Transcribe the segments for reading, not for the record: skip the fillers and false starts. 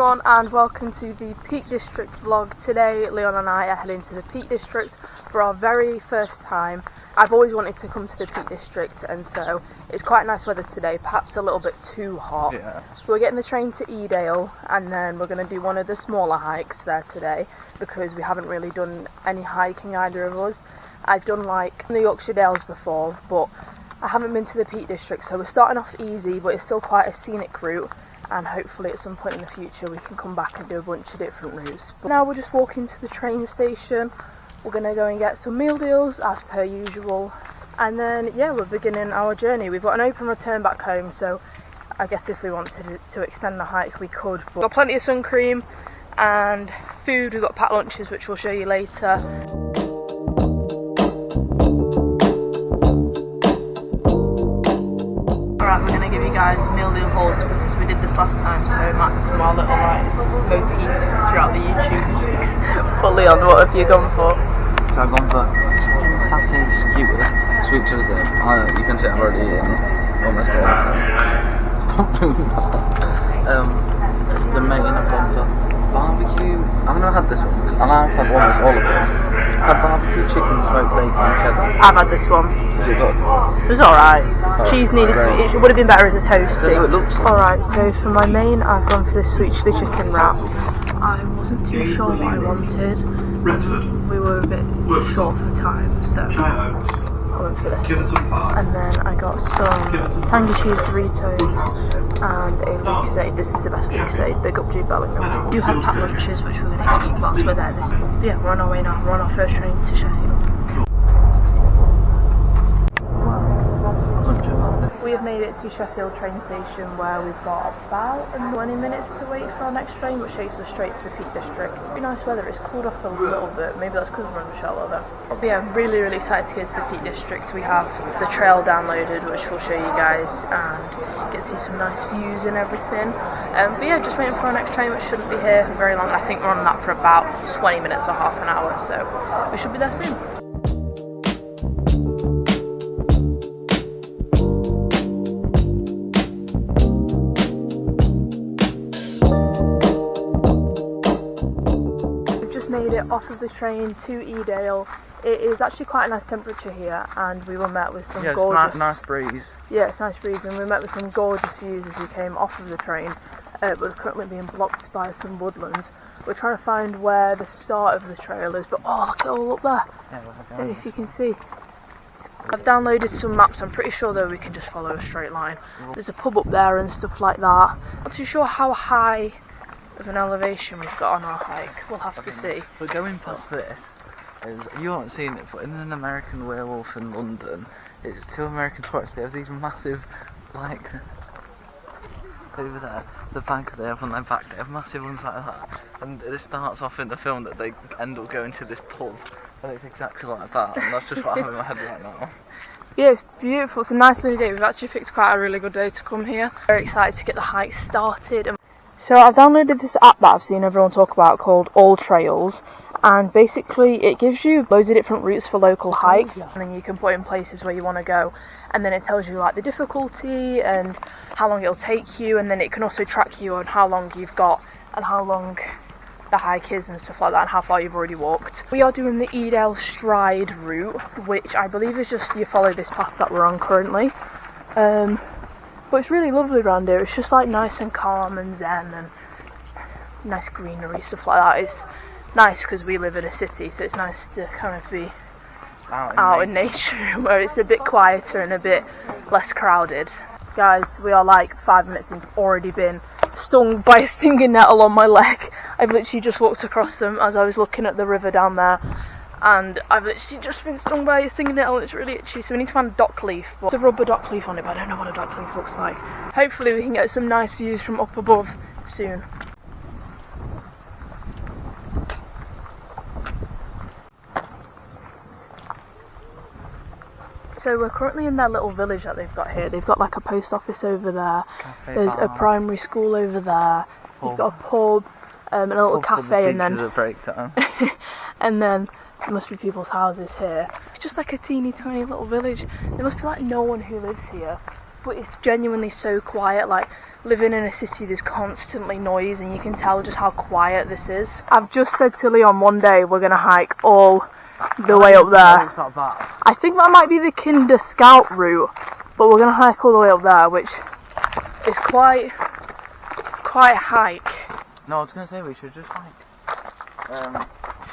everyone and welcome to the Peak District vlog. Today Leon and I are heading to the Peak District for our very first time. I've always wanted to come to the Peak District and so it's quite nice weather today, perhaps a little bit too hot. Yeah. We're getting the train to Edale and then we're going to do one of the smaller hikes there today because we haven't really done any hiking, either of us. I've done like the Yorkshire Dales before but I haven't been to the Peak District, so we're starting off easy but it's still quite a scenic route. And hopefully at some point in the future we can come back and do a bunch of different routes. But now we're just walking to the train station. We're going to go and get some meal deals as per usual, and then yeah, we're beginning our journey. We've got an open return back home, so I guess if we wanted to extend the hike we could. But we've got plenty of sun cream and food. We've got packed lunches which we'll show you later. Alright, we're going to give you guys meal deal hauls because we did this last time, so it might become our little like motif throughout the YouTube weeks. But Leon, what have you gone for? So I've gone for chicken satay skewer, sweet chili dip. You can see I've already eaten almost all of them. Stop doing that. The main I've gone for barbecue. I've never had this one, and I've had almost all of them. I've had barbecue chicken, smoked bacon, cheddar. I've had this one. Is it good? It was alright. Cheese needed to be, it would have been better as a toasting. Alright, so for my main I've gone for the sweet chili chicken wrap. I wasn't too sure what I wanted. We were a bit short for time, so I went for this. And then I got some tangy cheese Doritos and a Lucozade. This is the best Lucozade, big up Jude Bellingham. You had packed lunches which we're going to eat whilst we're there. Yeah, we're on our way now. We're on our first train to Sheffield. We have made it to Sheffield train station where we've got about 20 minutes to wait for our next train, which takes us straight to the Peak District. It's pretty nice weather, it's cooled off a little bit, maybe that's because we're in Charlotte though. But yeah, I'm really excited to get to the Peak District. We have the trail downloaded which we'll show you guys and get to see some nice views and everything. But yeah, just waiting for our next train which shouldn't be here very long. I think we're on that for about 20 minutes or half an hour, so we should be there soon. Made it off of the train to Edale. It is actually quite a nice temperature here and we were met with some gorgeous... nice breeze. Yeah, it's nice breeze and we were met with some gorgeous views as we came off of the train, but we're currently being blocked by some woodlands. We're trying to find where the start of the trail is, but oh, look at it all up there. Yeah, if you can see. I've downloaded some maps. I'm pretty sure though we can just follow a straight line. There's a pub up there and stuff like that. Not too sure how high of an elevation we've got on our hike, we'll have to see. But going past this, you haven't seen it, but in An American Werewolf in London, it's two American tourists. They have these massive, like, over there, the bags they have on their back, they have massive ones like that. And this starts off in the film that they end up going to this pub, and it's exactly like that, and that's just what I have in my head right now. Yeah, it's beautiful, it's a nice sunny day. We've actually picked quite a really good day to come here. Very excited to get the hike started. So I've downloaded this app that I've seen everyone talk about called All Trails, and basically it gives you loads of different routes for local hikes, and then you can put in places where you want to go, and then it tells you like the difficulty and how long it'll take you, and then it can also track you on how long you've got and how long the hike is and stuff like that and how far you've already walked. We are doing the Edale Stride route, which I believe is just you follow this path that we're on currently. But it's really lovely around here. It's just like nice and calm and zen and nice greenery, stuff like that. It's nice because we live in a city, so it's nice to kind of be out in nature where it's a bit quieter and a bit less crowded. Guys, we are like 5 minutes in. I've already been stung by a stinging nettle on my leg. I've literally just walked across them as I was looking at the river down there. And I've literally just been stung by a stinging nettle and it's really itchy, so we need to find a dock leaf. There's a rubber dock leaf on it, but I don't know what a dock leaf looks like. Hopefully we can get some nice views from up above soon. So we're currently in their little village that they've got here. They've got like a post office over there, there's a primary school over there, they've got a pub, and a little cafe, and then and then there must be people's houses here. It's just like a teeny tiny little village. There must be like no one who lives here. but it's genuinely so quiet. Like, living in a city, there's constantly noise, and you can tell just how quiet this is. I've just said to Leon one day we're going to hike all the way up there. It's not bad. I think that might be the Kinder Scout route, but we're going to hike all the way up there, which is quite a hike. No, I was going to say we should just like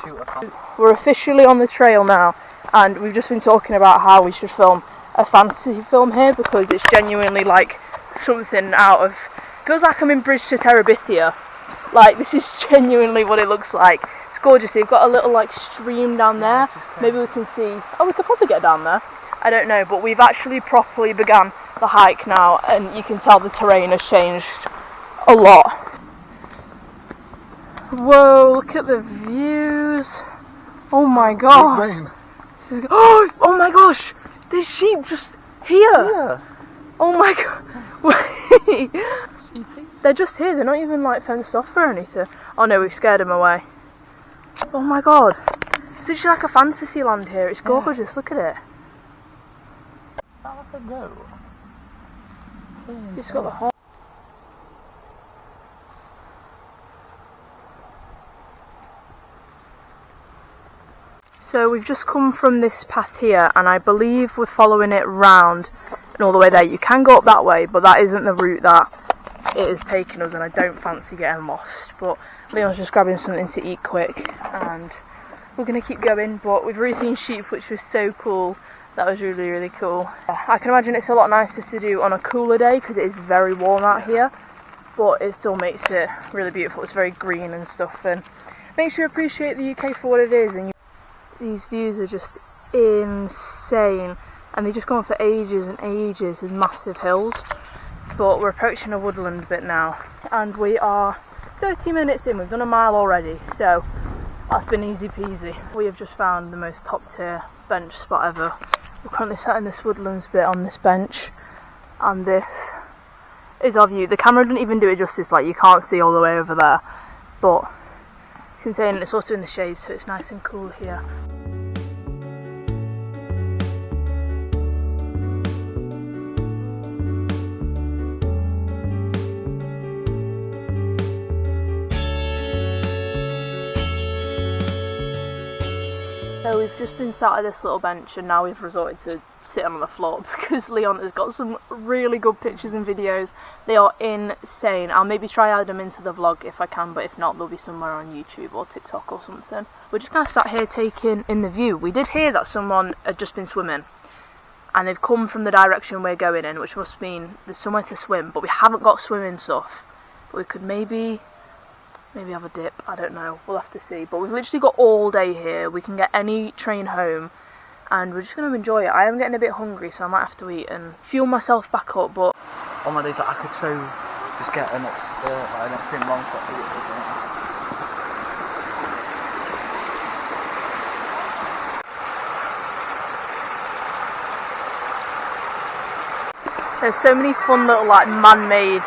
shoot a fan. We're officially on the trail now, and we've just been talking about how we should film a fantasy film here, because it's genuinely like something out of, feels like I'm in Bridge to Terabithia. Like, this is genuinely what it looks like. It's gorgeous. They've got a little like stream down there. Maybe we can see, oh, we could probably get down there, I don't know, but we've actually properly begun the hike now, and you can tell the terrain has changed a lot. Whoa, look at the views. Oh my gosh. Oh my gosh, there's sheep just here. Yeah. Oh my god. Wait. They're just here, they're not even like fenced off or anything. Oh no, we've scared them away. Oh my god. It's literally like a fantasy land here. It's gorgeous, yeah. Look at it. Have a go. It's got the whole. So we've just come from this path here, and I believe we're following it round and all the way there. You can go up that way, but that isn't the route that it is taking us, and I don't fancy getting lost. But Leon's just grabbing something to eat quick, and we're going to keep going. But we've already seen sheep, which was so cool. That was really, really cool. I can imagine it's a lot nicer to do on a cooler day, because it is very warm out here, but it still makes it really beautiful. It's very green and stuff, and makes you appreciate the UK for what it is. And these views are just insane, and they just go on for ages and ages with massive hills. But we're approaching a woodland bit now, and we are 30 minutes in. We've done a mile already, so that's been easy peasy. We have just found the most top tier bench spot ever. We're currently sat in this woodlands bit on this bench, and this is our view. The camera didn't even do it justice, like you can't see all the way over there, but it's insane. It's also in the shade, so it's nice and cool here. So we've just been sat at this little bench, and now we've resorted to sitting on the floor because Leon has got some really good pictures and videos. They are insane. I'll maybe try add them into the vlog if I can, but if not, they'll be somewhere on YouTube or TikTok or something. We're just kind of sat here taking in the view. We did hear that someone had just been swimming, and they've come from the direction we're going in, which must mean there's somewhere to swim, but we haven't got swimming stuff. But we could maybe have a dip, I don't know, we'll have to see. But we've literally got all day here. We can get any train home, and we're just going to enjoy it. I am getting a bit hungry, so I might have to eat and fuel myself back up. But oh my days, I could so just get an extreme long shot to eat. there's so many fun little like man-made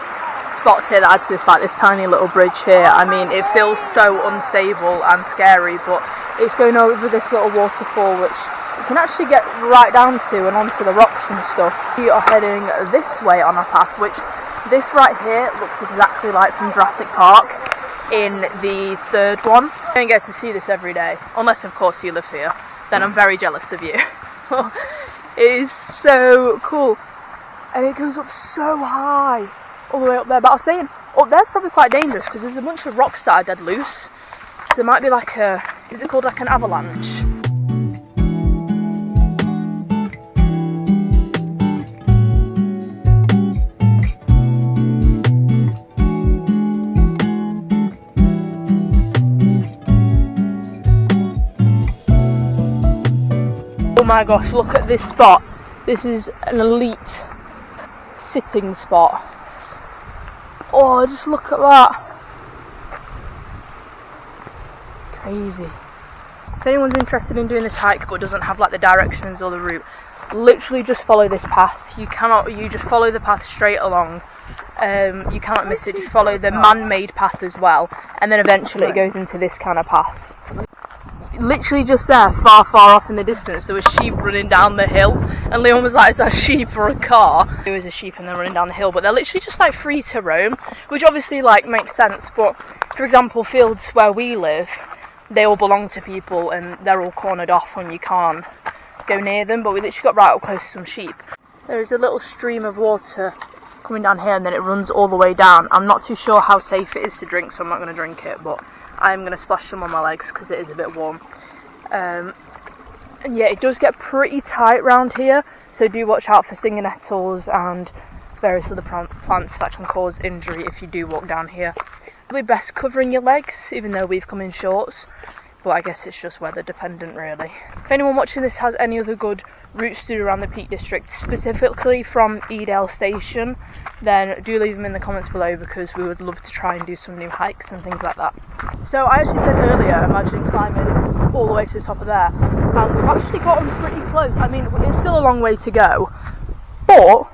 spots here that add to this, like this tiny little bridge here. I mean, it feels so unstable and scary, but it's going over this little waterfall which you can actually get right down to and onto the rocks and stuff. We are heading this way on our path, which this right here looks exactly like from Jurassic Park in the third one. You don't get to see this every day, unless of course you live here, then I'm very jealous of you. It is so cool, and it goes up so high, all the way up there. But I was saying, up there's probably quite dangerous because there's a bunch of rocks that are dead loose. So there might be like a, is it called like an avalanche? Oh my gosh, look at this spot. This is an elite sitting spot. Oh, just look at that. Crazy. If anyone's interested in doing this hike but doesn't have like the directions or the route, literally just follow this path. You just follow the path straight along. You cannot miss it. Just follow the man-made path as well, and then eventually it goes into this kind of path. literally just there, far off in the distance, there was sheep running down the hill, and Leon was like, is that a sheep or a car? There was a sheep and they're running down the hill, but they're literally just like free to roam, which obviously like makes sense. But for example, fields where we live, they all belong to people and they're all cornered off and you can't go near them, but we literally got right up close to some sheep. There is a little stream of water coming down here and then it runs all the way down. I'm not too sure how safe it is to drink, so I'm not going to drink it, but I'm going to splash some on my legs because it is a bit warm. And yeah, it does get pretty tight round here, so do watch out for stinging nettles and various other plants that can cause injury if you do walk down here. Probably best covering your legs, even though we've come in shorts, but I guess it's just weather dependent really. If anyone watching this has any other good routes to do around the Peak District, specifically from Edale Station, then do leave them in the comments below because we would love to try and do some new hikes and things like that. So I actually said earlier, imagine climbing all the way to the top of there, and we've actually gotten pretty close. I mean, it's still a long way to go, but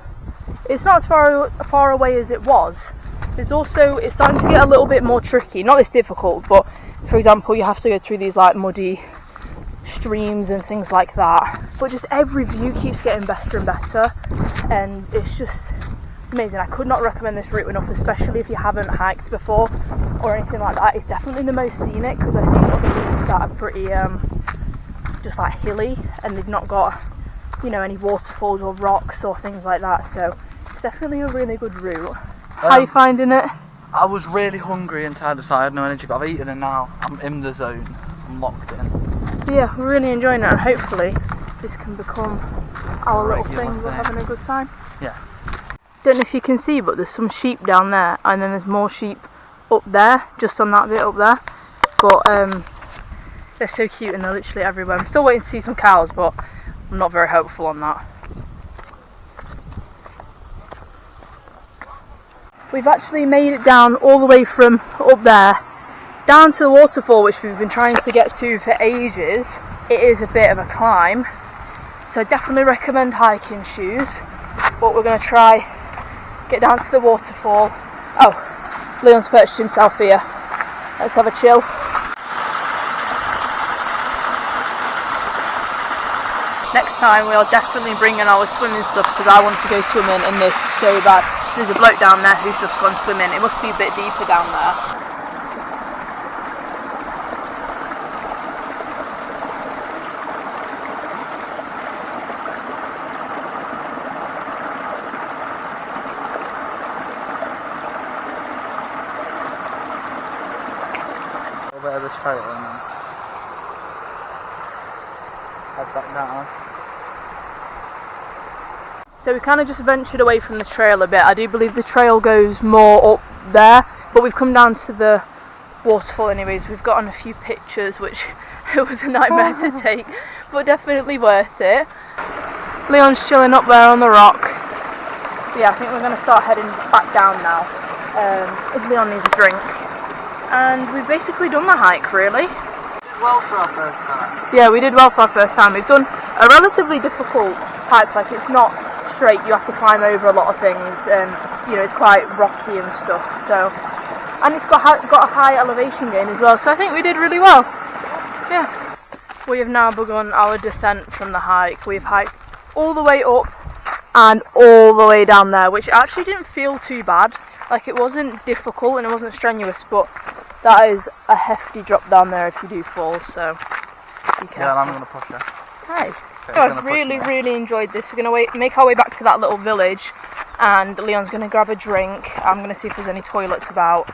it's not as far away as it was. It's starting to get a little bit more tricky, not this difficult, but for example you have to go through these like muddy streams and things like that, but just every view keeps getting better and better, and it's just amazing. I could not recommend this route enough, especially if you haven't hiked before or anything like that. It's definitely the most scenic because I've seen other routes that are pretty just like hilly and they've not got, you know, any waterfalls or rocks or things like that, so it's definitely a really good route. How are you finding it? I was really hungry and tired, so I had no energy, but I've eaten and now I'm in the zone. I'm locked in. Yeah, we're really enjoying it and hopefully this can become our little thing. We're having a good time. Yeah. Don't know if you can see, but there's some sheep down there and then there's more sheep up there, just on that bit up there. But they're so cute and they're literally everywhere. I'm still waiting to see some cows, but I'm not very hopeful on that. We've actually made it down all the way from up there down to the waterfall, which we've been trying to get to for ages. It is a bit of a climb, so I definitely recommend hiking shoes, but we're going to try get down to the waterfall. Oh, Leon's perched himself here. Let's have a chill. Next time we are definitely bringing our swimming stuff because I want to go swimming in this so bad. There's a bloke down there who's just gone swimming. It must be a bit deeper down there. A little bit of this trail and then head back down. So we kind of just ventured away from the trail a bit. I do believe the trail goes more up there, but we've come down to the waterfall anyways. We've gotten a few pictures, which it was a nightmare to take, but definitely worth it. Leon's chilling up there on the rock. Yeah, I think we're going to start heading back down now, as Leon needs a drink. And we've basically done the hike, really. We did well for our first time. Yeah, we did well for our first time. We've done a relatively difficult hike, like it's not straight, you have to climb over a lot of things, and you know it's quite rocky and stuff, so, and it's got a high elevation gain as well, so I think we did really well. Yeah, we have now begun our descent from the hike. We've hiked all the way up and all the way down there, which actually didn't feel too bad. Like, it wasn't difficult and it wasn't strenuous, but that is a hefty drop down there if you do fall, so be careful. Yeah, I'm going to push her. Hi. So I've really enjoyed this. We're going to make our way back to that little village, and Leon's going to grab a drink. I'm going to see if there's any toilets about,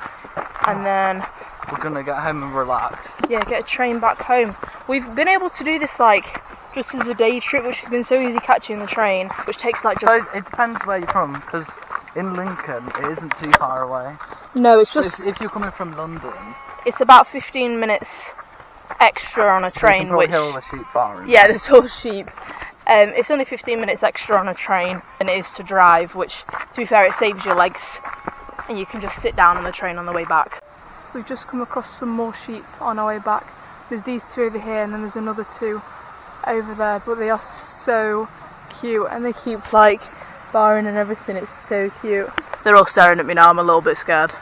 and then we're going to get home and relax. Yeah, get a train back home. We've been able to do this like just as a day trip, which has been so easy catching the train, which takes like just... So it depends where you're from, because in Lincoln it isn't too far away. No, it's just... If you're coming from London... It's about 15 minutes extra on a train, you can hill the sheep bar. Yeah, there's all sheep. It's only 15 minutes extra on a train than it is to drive, which, to be fair, it saves your legs, and you can just sit down on the train on the way back. We've just come across some more sheep on our way back. There's these two over here, and then there's another two over there, but they are so cute, and they keep like barring and everything. It's so cute. They're all staring at me now. I'm a little bit scared.